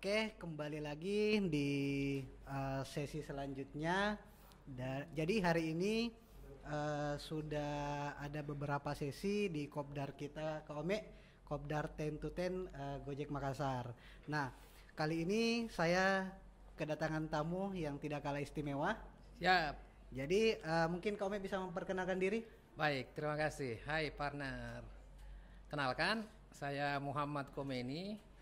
Oke, kembali lagi di sesi selanjutnya. Jadi hari ini sudah ada beberapa sesi di Kopdar kita ke Ome, Kopdar 10 to 10 Gojek Makassar. Nah, kali ini saya kedatangan tamu yang tidak kalah istimewa. Siap. Jadi mungkin Kak Ome bisa memperkenalkan diri? Baik, terima kasih. Hai partner. Kenalkan, saya Muhammad Komeni.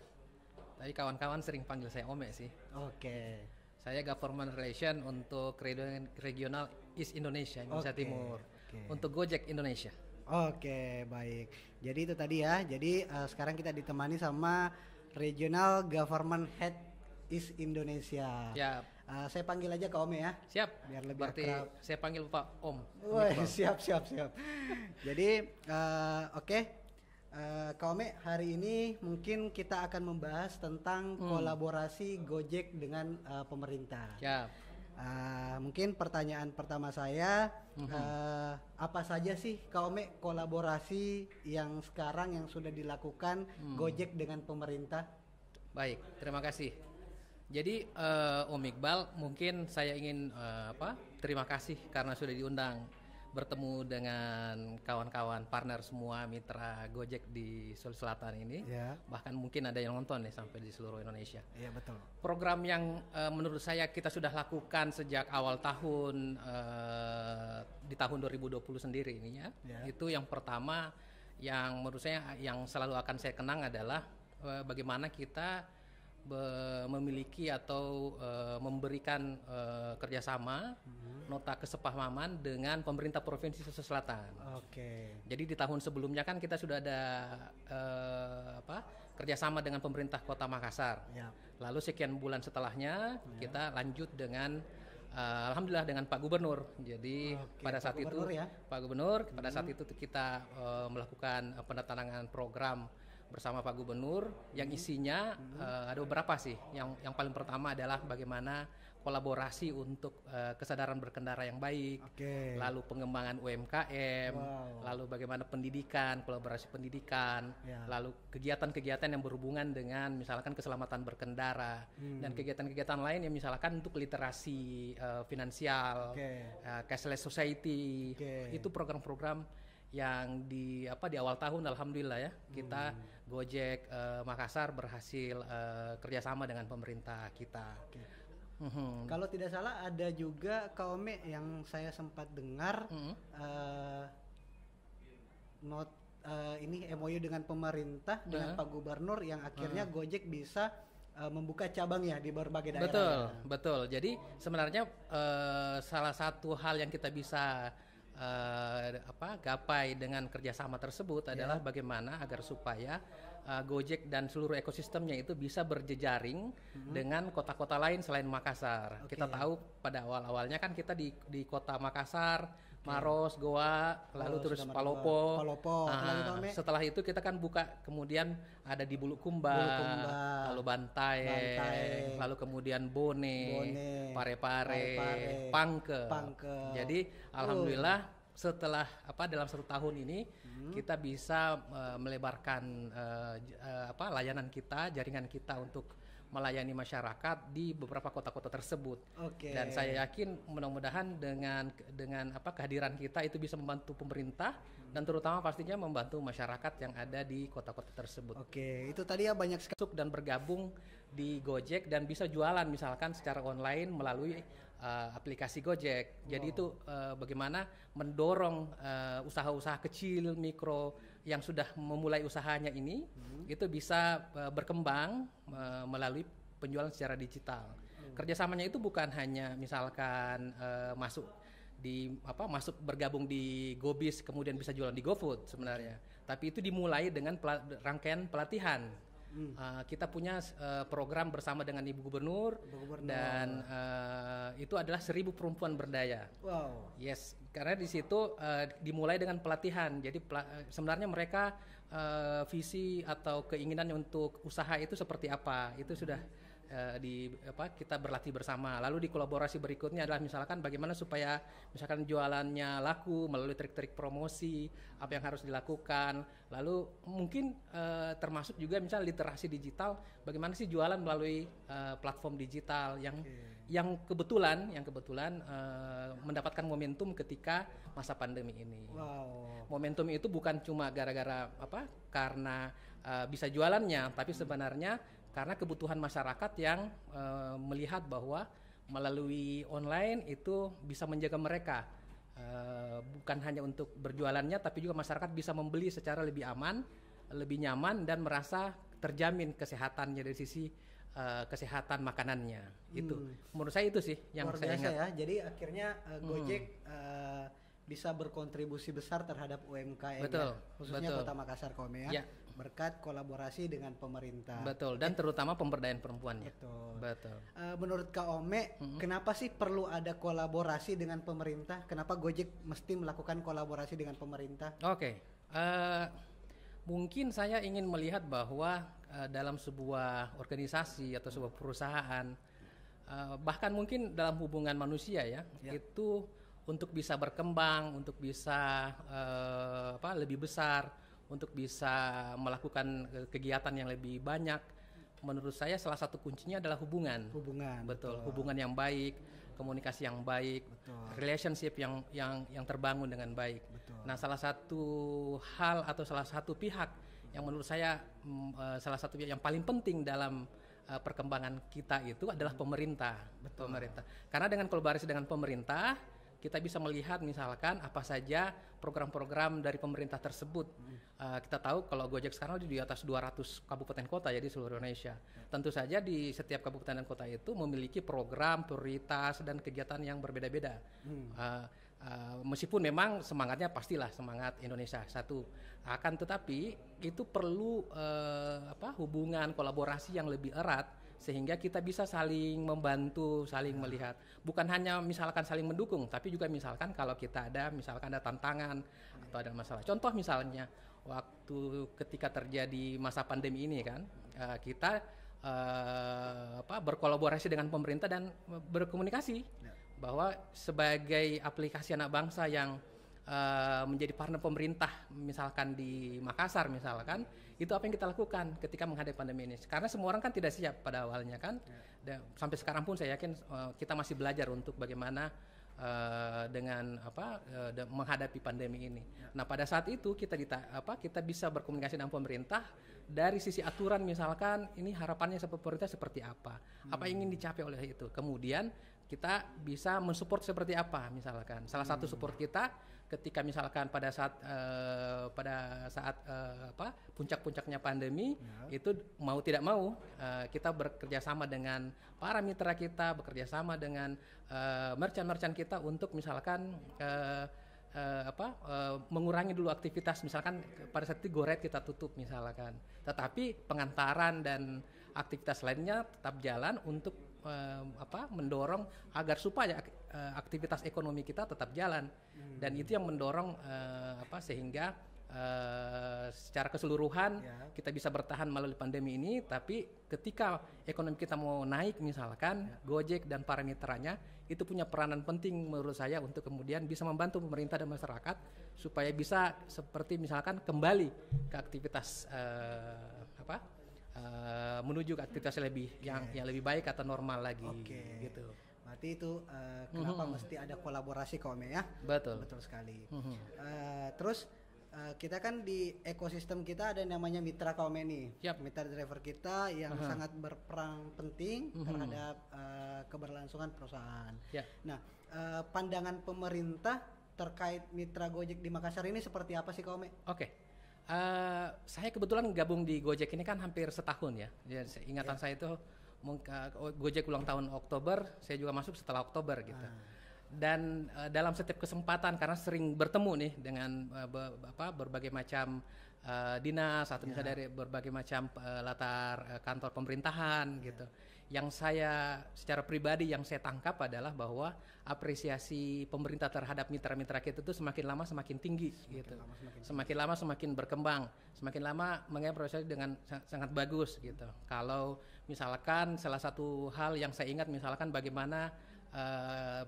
Tadi kawan-kawan sering panggil saya Ome sih. Oke. Saya Government Relation untuk Regional East Indonesia, Indonesia Oke, Timur. oke. Untuk Gojek Indonesia. Oke, baik. Jadi itu tadi ya. Jadi sekarang kita ditemani sama Regional Government Head East Indonesia. Siap. Saya panggil aja Kak Ome ya. Siap. Biar lebih Berarti akrab. saya panggil Pak Om. Wah, siap. Jadi oke. Kak Ome, hari ini mungkin kita akan membahas tentang kolaborasi Gojek dengan pemerintah. Siap. Mungkin pertanyaan pertama saya, apa saja sih Kak Ome kolaborasi yang sekarang yang sudah dilakukan Gojek dengan pemerintah? Baik, terima kasih. Jadi Om Iqbal, mungkin saya ingin terima kasih karena sudah diundang bertemu dengan kawan-kawan partner semua mitra Gojek di Sulawesi Selatan ini. Ya. Bahkan mungkin ada yang nonton nih sampai di seluruh Indonesia. Iya betul. Program yang menurut saya kita sudah lakukan sejak awal tahun di tahun 2020 sendiri ini ya. Itu yang pertama yang menurut saya yang selalu akan saya kenang adalah bagaimana kita memiliki atau memberikan kerjasama nota kesepahaman dengan pemerintah provinsi Sulawesi Selatan. Oke. Jadi di tahun sebelumnya kan kita sudah ada kerjasama dengan pemerintah Kota Makassar. Ya. Lalu sekian bulan setelahnya kita lanjut dengan alhamdulillah dengan Pak Gubernur. Jadi pada saat itu Pak Gubernur pada saat itu kita melakukan penandatanganan program bersama Pak Gubernur yang isinya ada beberapa sih. Yang paling pertama adalah bagaimana kolaborasi untuk kesadaran berkendara yang baik, lalu pengembangan UMKM, lalu bagaimana pendidikan, kolaborasi pendidikan, lalu kegiatan-kegiatan yang berhubungan dengan misalkan keselamatan berkendara dan kegiatan-kegiatan lain yang misalkan untuk literasi finansial, cashless society, itu program-program yang di awal tahun alhamdulillah ya kita Gojek Makassar berhasil kerjasama dengan pemerintah kita. Kalau tidak salah ada juga Kak Ome yang saya sempat dengar ini MOU dengan pemerintah dengan Pak Gubernur yang akhirnya Gojek bisa membuka cabang ya di berbagai daerah. Betul. Jadi sebenarnya salah satu hal yang kita bisa gapai dengan kerjasama tersebut adalah bagaimana agar supaya Gojek dan seluruh ekosistemnya itu bisa berjejaring dengan kota-kota lain selain Makassar. Kita tahu pada awal-awalnya kan kita di kota Makassar, Maros, Goa, lalu terus Palopo. Setelah itu kita kan buka, kemudian ada di Bulukumba, lalu Bantae, lalu kemudian Bone, Parepare, Pangke. Jadi alhamdulillah setelah dalam 1 tahun ini kita bisa melebarkan layanan kita, jaringan kita untuk melayani masyarakat di beberapa kota-kota tersebut. Dan saya yakin mudah-mudahan dengan kehadiran kita itu bisa membantu pemerintah dan terutama pastinya membantu masyarakat yang ada di kota-kota tersebut. Itu tadi ya banyak sekali dan bergabung di Gojek dan bisa jualan misalkan secara online melalui aplikasi Gojek. Jadi itu bagaimana mendorong usaha-usaha kecil, mikro yang sudah memulai usahanya ini itu bisa berkembang melalui penjualan secara digital. Kerjasamanya itu bukan hanya misalkan masuk bergabung di GoBiz kemudian bisa jualan di GoFood sebenarnya. Tapi itu dimulai dengan rangkaian pelatihan. Kita punya program bersama dengan Ibu Gubernur. Dan itu adalah 1000 perempuan berdaya. Yes, karena di situ dimulai dengan pelatihan. Jadi sebenarnya mereka visi atau keinginannya untuk usaha itu seperti apa itu sudah kita berlatih bersama. Lalu di kolaborasi berikutnya adalah misalkan bagaimana supaya misalkan jualannya laku melalui trik-trik promosi, apa yang harus dilakukan. Lalu mungkin termasuk juga misalnya literasi digital, bagaimana sih jualan melalui platform digital yang kebetulan mendapatkan momentum ketika masa pandemi ini. Wow. Momentum itu bukan cuma gara-gara karena bisa jualannya, tapi sebenarnya karena kebutuhan masyarakat yang melihat bahwa melalui online itu bisa menjaga mereka, bukan hanya untuk berjualannya, tapi juga masyarakat bisa membeli secara lebih aman, lebih nyaman, dan merasa terjamin kesehatannya dari sisi kesehatan makanannya. Itu menurut saya itu sih yang luar saya biasa ingat. ya. Jadi akhirnya Gojek bisa berkontribusi besar terhadap UMKM, Betul, khususnya betul. Kota Makassar Kome Ya. berkat kolaborasi dengan pemerintah. Betul, dan terutama pemberdayaan perempuannya. Betul. Menurut Kak Ome, kenapa sih perlu ada kolaborasi dengan pemerintah? Kenapa Gojek mesti melakukan kolaborasi dengan pemerintah? Oke. Mungkin saya ingin melihat bahwa dalam sebuah organisasi atau sebuah perusahaan, bahkan mungkin dalam hubungan manusia ya, itu untuk bisa berkembang, untuk bisa lebih besar, untuk bisa melakukan kegiatan yang lebih banyak, menurut saya salah satu kuncinya adalah hubungan. Betul. Hubungan yang baik, komunikasi yang baik, relationship yang terbangun dengan baik. Nah, salah satu hal atau salah satu pihak yang menurut saya salah satu pihak yang paling penting dalam perkembangan kita itu adalah pemerintah. Pemerintah. Karena dengan kolaborasi dengan pemerintah, kita bisa melihat misalkan apa saja program-program dari pemerintah tersebut. Kita tahu kalau Gojek sekarang di atas 200 kabupaten kota ya di seluruh Indonesia. Tentu saja di setiap kabupaten dan kota itu memiliki program, prioritas, dan kegiatan yang berbeda-beda. Meskipun memang semangatnya pastilah semangat Indonesia satu. Akan tetapi itu perlu hubungan kolaborasi yang lebih erat, sehingga kita bisa saling membantu, saling melihat. Bukan hanya misalkan saling mendukung, tapi juga misalkan kalau kita misalkan ada tantangan atau ada masalah. Contoh misalnya, waktu ketika terjadi masa pandemi ini kan, kita berkolaborasi dengan pemerintah dan berkomunikasi bahwa sebagai aplikasi anak bangsa yang menjadi partner pemerintah misalkan di Makassar misalkan, itu apa yang kita lakukan ketika menghadapi pandemi ini, karena semua orang kan tidak siap pada awalnya kan. Sampai sekarang pun saya yakin kita masih belajar untuk bagaimana dengan menghadapi pandemi ini. Nah, pada saat itu kita bisa berkomunikasi dengan pemerintah dari sisi aturan, misalkan ini harapannya pemerintah seperti apa yang ingin dicapai oleh itu, kemudian kita bisa mensupport seperti apa. Misalkan salah satu support kita ketika misalkan pada saat puncak-puncaknya pandemi, itu mau tidak mau kita bekerja sama dengan para mitra kita, bekerja sama dengan merchant-merchant kita untuk misalkan mengurangi dulu aktivitas, misalkan pada saat itu GoRide kita tutup misalkan, tetapi pengantaran dan aktivitas lainnya tetap jalan untuk mendorong agar supaya aktivitas ekonomi kita tetap jalan. Dan itu yang mendorong sehingga secara keseluruhan kita bisa bertahan melalui pandemi ini. Tapi ketika ekonomi kita mau naik misalkan, Gojek dan para mitranya itu punya peranan penting menurut saya untuk kemudian bisa membantu pemerintah dan masyarakat supaya bisa seperti misalkan kembali ke aktivitas menuju ke aktivitas yang lebih baik atau normal lagi. Gitu. Berarti itu kenapa mesti ada kolaborasi Kome ya? Betul sekali. Terus kita kan di ekosistem kita ada namanya mitra Kome nih. Mitra driver kita yang sangat berperan penting terhadap keberlangsungan perusahaan. Nah, pandangan pemerintah terkait mitra Gojek di Makassar ini seperti apa sih Kome? Saya kebetulan gabung di Gojek ini kan hampir setahun ya. Ingatan saya itu Gojek ulang tahun Oktober, saya juga masuk setelah Oktober gitu. Dan dalam setiap kesempatan, karena sering bertemu nih dengan berbagai macam dinas atau misalnya dari berbagai macam latar kantor pemerintahan gitu, yang saya secara pribadi yang saya tangkap adalah bahwa apresiasi pemerintah terhadap mitra-mitra kita itu semakin lama semakin tinggi gitu. Semakin lama semakin berkembang, semakin lama mengapresiasi dengan sangat bagus gitu. Kalau misalkan salah satu hal yang saya ingat misalkan bagaimana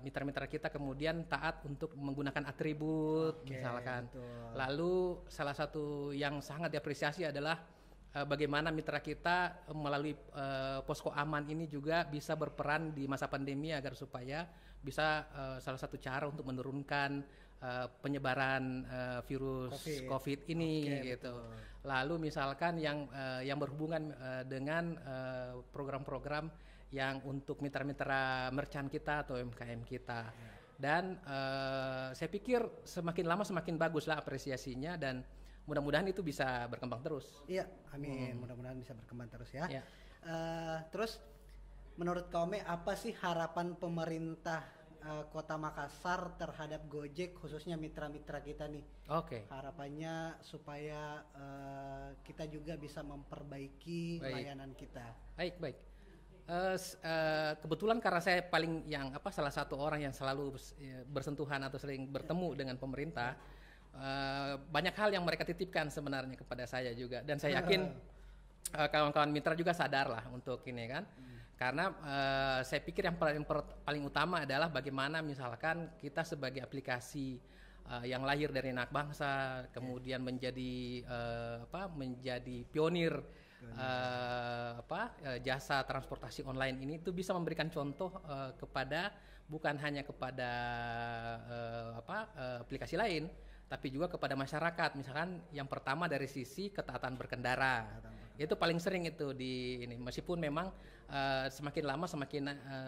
mitra-mitra kita kemudian taat untuk menggunakan atribut misalkan. Betul. Lalu salah satu yang sangat diapresiasi adalah bagaimana mitra kita melalui posko aman ini juga bisa berperan di masa pandemi agar supaya bisa salah satu cara untuk menurunkan penyebaran virus COVID ini gitu. Betul. Lalu misalkan yang berhubungan dengan program-program yang untuk mitra-mitra merchant kita atau UMKM kita. Dan saya pikir semakin lama semakin bagus lah apresiasinya dan mudah-mudahan itu bisa berkembang terus. Iya, amin. Mudah-mudahan bisa berkembang terus ya. Terus menurut Kak Ome apa sih harapan pemerintah Kota Makassar terhadap Gojek khususnya mitra-mitra kita nih? Harapannya supaya kita juga bisa memperbaiki layanan kita. Baik. Kebetulan karena saya salah satu orang yang selalu bersentuhan atau sering bertemu dengan pemerintah, banyak hal yang mereka titipkan sebenarnya kepada saya juga, dan saya yakin kawan-kawan mitra juga sadar lah untuk ini kan, karena saya pikir yang paling utama adalah bagaimana misalkan kita sebagai aplikasi yang lahir dari anak bangsa kemudian menjadi pionir jasa transportasi online ini itu bisa memberikan contoh bukan hanya kepada aplikasi lain tapi juga kepada masyarakat. Misalkan yang pertama dari sisi ketaatan berkendara. Itu paling sering itu ini meskipun memang semakin lama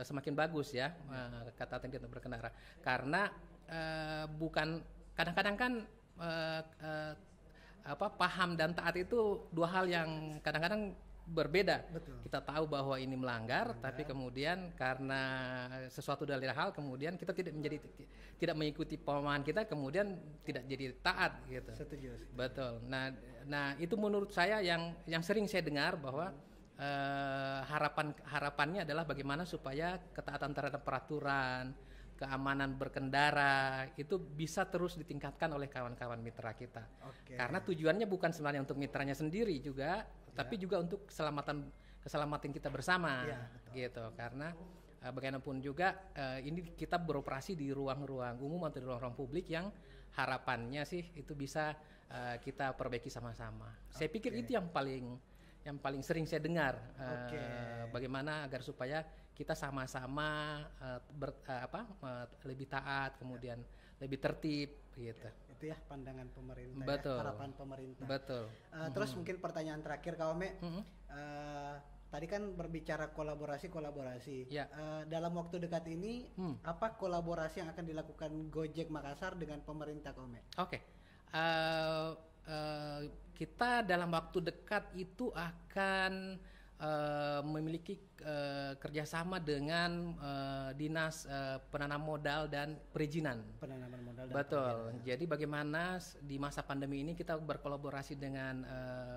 semakin bagus ya ketaatan kita berkendara. Karena bukan kadang-kadang kan paham dan taat itu dua hal yang kadang-kadang berbeda. Betul. Kita tahu bahwa ini melanggar, tapi kemudian karena sesuatu dari hal kemudian kita tidak mengikuti pemahaman kita, kemudian tidak jadi taat gitu. Setuju. Betul. Nah itu menurut saya yang sering saya dengar bahwa harapannya adalah bagaimana supaya ketaatan terhadap peraturan, keamanan berkendara itu bisa terus ditingkatkan oleh kawan-kawan mitra kita. Karena tujuannya bukan sebenarnya untuk mitranya sendiri juga, tapi juga untuk keselamatan kita bersama, gitu. Karena bagaimanapun juga ini kita beroperasi di ruang-ruang umum atau di ruang-ruang publik yang harapannya sih itu bisa kita perbaiki sama-sama. Saya pikir itu yang paling sering saya dengar. Bagaimana agar supaya kita sama-sama lebih taat, kemudian lebih tertib gitu. Itu ya pandangan pemerintah. Betul. Harapan pemerintah. Betul. Terus mungkin pertanyaan terakhir Kak Ome. Tadi kan berbicara kolaborasi. Ya. Dalam waktu dekat ini apa kolaborasi yang akan dilakukan Gojek Makassar dengan pemerintah Kak Ome? Kita dalam waktu dekat itu akan memiliki kerjasama dengan dinas penanam modal dan perizinan. Penanaman modal dan betul. Perizinan. Jadi bagaimana di masa pandemi ini kita berkolaborasi dengan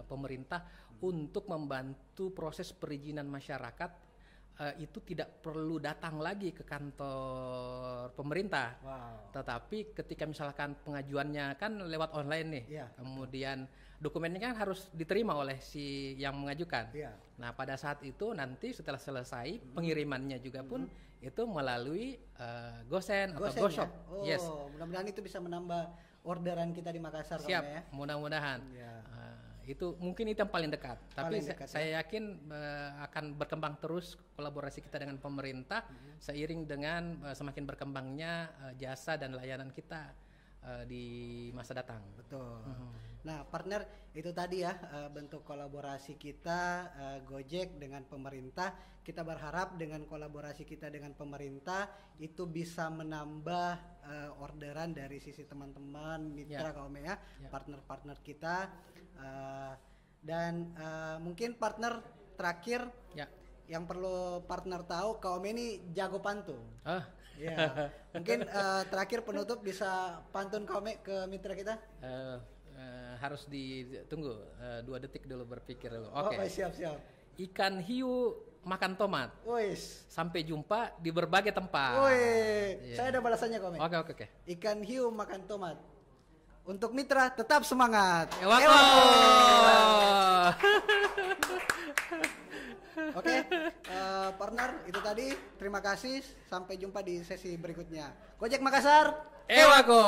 pemerintah untuk membantu proses perizinan masyarakat itu tidak perlu datang lagi ke kantor pemerintah. Tetapi ketika misalkan pengajuannya kan lewat online nih, kemudian dokumennya kan harus diterima oleh si yang mengajukan. Nah pada saat itu nanti setelah selesai pengirimannya juga pun itu melalui GoSend atau GoShop. Ya? Mudah-mudahan itu bisa menambah orderan kita di Makassar. Siap, ya? Mudah-mudahan. Itu mungkin itu yang paling dekat. Tapi saya yakin akan berkembang terus kolaborasi kita dengan pemerintah seiring dengan semakin berkembangnya jasa dan layanan kita di masa datang. Betul. Nah partner itu tadi ya bentuk kolaborasi kita Gojek dengan pemerintah. Kita berharap dengan kolaborasi kita dengan pemerintah itu bisa menambah orderan dari sisi teman-teman mitra Kak Ome ya, partner-partner kita. Dan mungkin partner terakhir yang perlu partner tahu Kak Ome ini jago pantun. Mungkin terakhir penutup bisa pantun Kak Ome ke mitra kita. Harus ditunggu 2 detik dulu berpikir dulu. Siap. Ikan hiu makan tomat. Wis. Sampai jumpa di berbagai tempat. Wih, saya ada balasannya komen. Oke. Ikan hiu makan tomat. Untuk mitra tetap semangat. Ewako. Oke, partner itu tadi. Terima kasih. Sampai jumpa di sesi berikutnya. Gojek Makassar. Ewako.